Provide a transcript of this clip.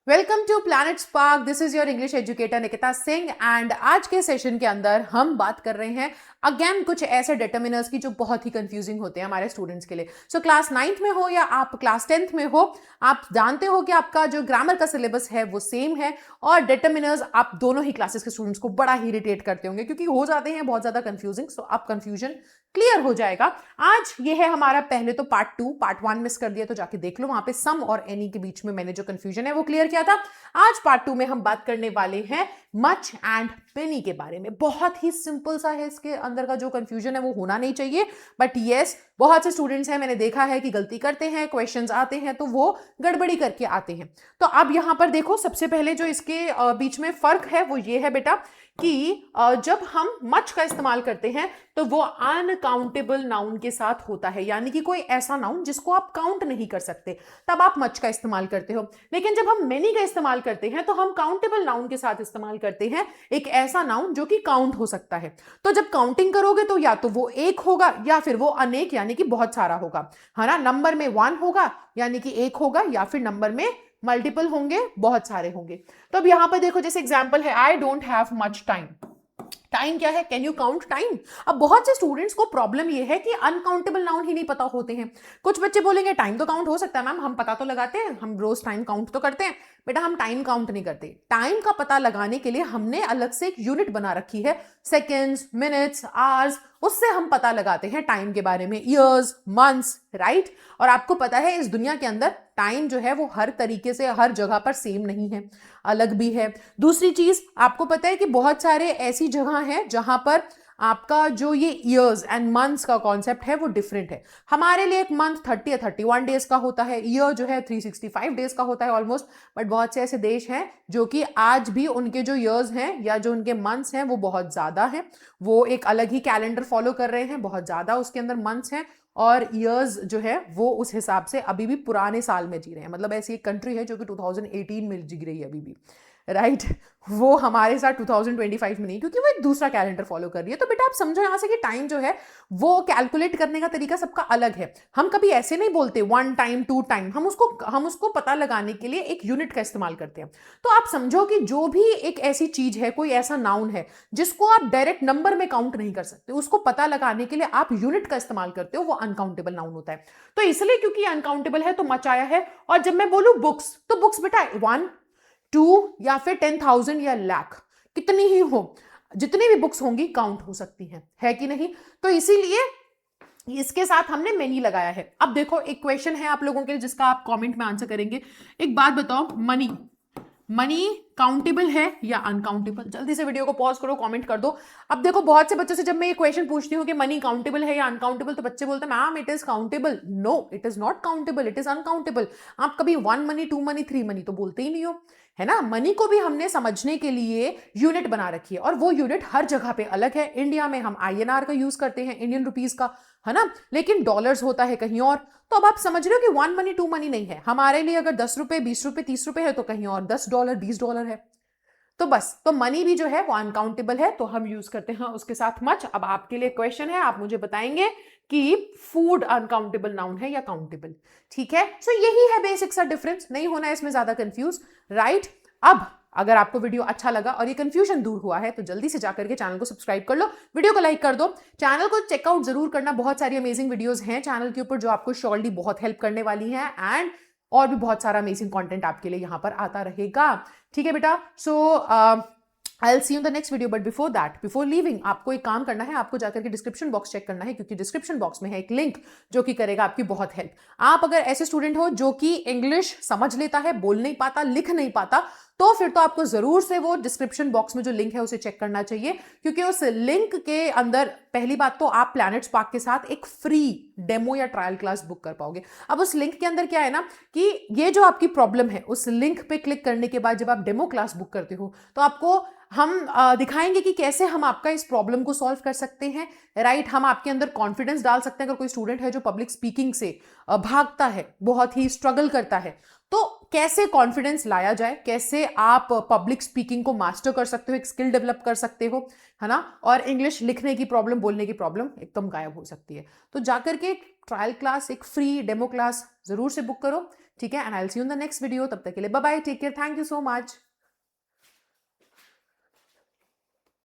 Welcome to Planet Spark. This is your English educator Nikita Singh and आज के session के अंदर हम बात कर रहे हैं अगेन कुछ ऐसे डिटर्मिनर्स की जो बहुत ही कंफ्यूजिंग होते हैं हमारे स्टूडेंट्स के लिए। सो क्लास 9th में हो या आप क्लास 10th में हो, आप जानते हो कि आपका जो ग्रामर का सिलेबस है वो सेम है और डिटर्मिनर्स आप दोनों ही क्लासेस के स्टूडेंट्स को बड़ा ही इरिटेट करते होंगे क्योंकि हो जाते हैं बहुत ज्यादा कंफ्यूजिंग। सो आप कंफ्यूजन क्लियर हो जाएगा। आज ये है हमारा पहले तो पार्ट 1 मिस कर दिया तो जाके देख लो, वहां पे सम और एनी के बीच में मैंने जो कंफ्यूजन है वो क्लियर किया था। आज पार्ट 2 में हम बात करने वाले हैं मच एंड पेनी के बारे में। बहुत ही सिंपल सा है, इसके अंदर का जो कंफ्यूजन है वो होना नहीं चाहिए, बट यस बहुत से स्टूडेंट्स हैं मैंने देखा है कि गलती करते हैं, क्वेश्चंस आते हैं तो वो गड़बड़ी करके आते हैं। तो अब यहां पर देखो, सबसे पहले जो इसके बीच में फर्क है वो ये है बेटा कि जब हम मच का इस्तेमाल करते हैं तो वो अनकाउंटेबल नाउन के साथ होता है, यानी कि कोई ऐसा नाउन जिसको आप काउंट नहीं कर सकते, तब आप मच का इस्तेमाल करते हो। लेकिन जब हम मेनी का इस्तेमाल करते हैं तो हम काउंटेबल नाउन के साथ इस्तेमाल करते हैं, एक ऐसा नाउन जो कि काउंट हो सकता है। तो जब काउंटिंग करोगे तो या तो वो एक होगा या फिर वो अनेक यानी कि बहुत सारा होगा, है ना। नंबर में 1 होगा यानी कि एक होगा, या फिर नंबर में मल्टीपल होंगे, बहुत सारे होंगे। तो अब यहां पर देखो, जैसे एग्जांपल है I don't have much time. Time क्या है? Can you count time? अब बहुत से स्टूडेंट्स को प्रॉब्लम ये है कि अनकाउंटेबल नाउन ही नहीं पता होते हैं। कुछ बच्चे बोलेंगे टाइम तो काउंट हो सकता है मैम, हम पता तो लगाते हैं, हम रोज टाइम काउंट तो करते हैं। बेटा हम टाइम काउंट नहीं करते। टाइम का पता लगाने के लिए हमने अलग से एक यूनिट बना रखी है, सेकेंड्स, मिनट्स, आवर्स, उससे हम पता लगाते हैं टाइम के बारे में, ईयर्स, मंथ्स, राइट। और आपको पता है इस दुनिया के अंदर टाइम जो है वो हर तरीके से हर जगह पर सेम नहीं है, अलग भी है। दूसरी चीज आपको पता है कि बहुत सारे ऐसी जगह हैं जहां पर आपका जो ये ईयर्स एंड मंथ्स का कॉन्सेप्ट है वो डिफरेंट है। हमारे लिए एक मंथ 30 या 31 डेज का होता है, ईयर जो है 365 डेज का होता है ऑलमोस्ट। बट बहुत से ऐसे देश हैं जो कि आज भी उनके जो ईयर्स हैं या जो उनके मंथ्स हैं वो बहुत ज्यादा हैं, वो एक अलग ही कैलेंडर फॉलो कर रहे हैं, बहुत ज्यादा उसके अंदर मंथ्स हैं और ईयर्स जो है वो उस हिसाब से अभी भी पुराने साल में जी रहे हैं। मतलब ऐसी एक कंट्री है जो कि 2018 में जी रही है अभी भी, राइट। वो हमारे साथ 2025 में नहीं, क्योंकि वो एक दूसरा कैलेंडर फॉलो कर रही है। तो बेटा आप समझो यहां से कि टाइम जो है वो कैलकुलेट करने का तरीका सबका अलग है। हम कभी ऐसे नहीं बोलते 1 टाइम 2 टाइम, हम उसको पता लगाने के लिए एक यूनिट का इस्तेमाल करते हैं। तो आप समझो कि जो भी एक ऐसी चीज है, कोई ऐसा नाउन है जिसको आप डायरेक्ट नंबर में काउंट नहीं कर सकते, उसको पता लगाने के लिए आप यूनिट का इस्तेमाल करते हो, वो अनकाउंटेबल नाउन होता है। तो इसलिए क्योंकि अनकाउंटेबल है तो मच आया है। और जब मैं बोलूं बुक्स, तो बुक्स बेटा 1, 2 या फिर 10,000 या लाख, कितनी ही हो, जितनी भी बुक्स होंगी काउंट हो सकती हैं, है कि नहीं। तो इसीलिए इसके साथ हमने मेनी लगाया है। अब देखो एक क्वेश्चन है आप लोगों के लिए जिसका आप कमेंट में आंसर करेंगे। एक बात बताओ, मनी मनी काउंटेबल है या अनकाउंटेबल? जल्दी से वीडियो को पॉज करो, कमेंट कर दो। अब देखो बहुत से बच्चों से जब मैं ये क्वेश्चन पूछती हूँ कि मनी काउंटेबल है या अनकाउंटेबल, तो बच्चे बोलते हैं ma'am it is countable. No, it is not countable, it is uncountable. आप कभी 1 मनी, 2 मनी, 3 मनी तो बोलते ही नहीं हो, है ना। मनी को भी हमने समझने के लिए यूनिट बना रखी है और वो यूनिट हर जगह पे अलग है। इंडिया में हम आईएनआर का यूज करते हैं, इंडियन रुपीज का, है ना, लेकिन डॉलर्स होता है कहीं और। तो अब आप समझ रहे हो कि 1 मनी 2 मनी नहीं है हमारे लिए। अगर 10 रुपए, 20 रुपए, 30 रुपए है तो कहीं और $10, $20 है। तो बस, तो मनी भी जो है वो अनकाउंटेबल है, तो हम यूज करते हैं उसके साथ मच। अब आपके लिए क्वेश्चन है, आप मुझे बताएंगे कि फूड अनकाउंटेबल नाउन है या काउंटेबल, ठीक है। सो यही है बेसिक सा डिफरेंस, नहीं होना है इसमें ज्यादा कंफ्यूज, राइट। अब अगर आपको वीडियो अच्छा लगा और ये कंफ्यूजन दूर हुआ है तो जल्दी से जाकर के चैनल को सब्सक्राइब कर लो, वीडियो को लाइक कर दो, चैनल को चेकआउट जरूर करना। बहुत सारी अमेजिंग वीडियोस हैं चैनल के ऊपर जो आपको श्योरली बहुत हेल्प करने वाली हैं, एंड और भी बहुत सारा अमेजिंग कंटेंट आपके लिए यहां पर आता रहेगा, ठीक है बेटा। सो I'll see you in the next video, but before that, before leaving, आपको एक काम करना है, आपको जाकर के डिस्क्रिप्शन बॉक्स चेक करना है, क्योंकि डिस्क्रिप्शन बॉक्स में है एक लिंक जो कि करेगा आपकी बहुत हेल्प। आप अगर ऐसे स्टूडेंट हो जो कि इंग्लिश समझ लेता है, बोल नहीं पाता, लिख नहीं पाता, तो फिर तो आपको जरूर से वो डिस्क्रिप्शन बॉक्स में जो लिंक है उसे चेक करना चाहिए, क्योंकि उस लिंक के अंदर पहली बात तो आप प्लैनेट स्पार्क के साथ एक फ्री डेमो या ट्रायल क्लास बुक कर पाओगे। अब उस लिंक के अंदर क्या है ना कि ये जो आपकी प्रॉब्लम है, उस लिंक पे क्लिक करने के बाद जब आप डेमो क्लास बुक करते हो तो आपको हम दिखाएंगे कि कैसे हम आपका इस प्रॉब्लम को सॉल्व कर सकते हैं, राइट। हम आपके अंदर कॉन्फिडेंस डाल सकते हैं। अगर कोई स्टूडेंट है जो पब्लिक स्पीकिंग से भागता है, बहुत ही स्ट्रगल करता है, तो कैसे कॉन्फिडेंस लाया जाए, कैसे आप पब्लिक स्पीकिंग को मास्टर कर सकते हो, एक स्किल डेवलप कर सकते हो, है ना। और इंग्लिश लिखने की प्रॉब्लम, बोलने की प्रॉब्लम एकदम गायब हो सकती है। तो जाकर के ट्रायल क्लास, एक फ्री डेमो क्लास जरूर से बुक करो, ठीक है, and I will see you in the next video. तब तक के लिए bye bye, take care, thank you so much.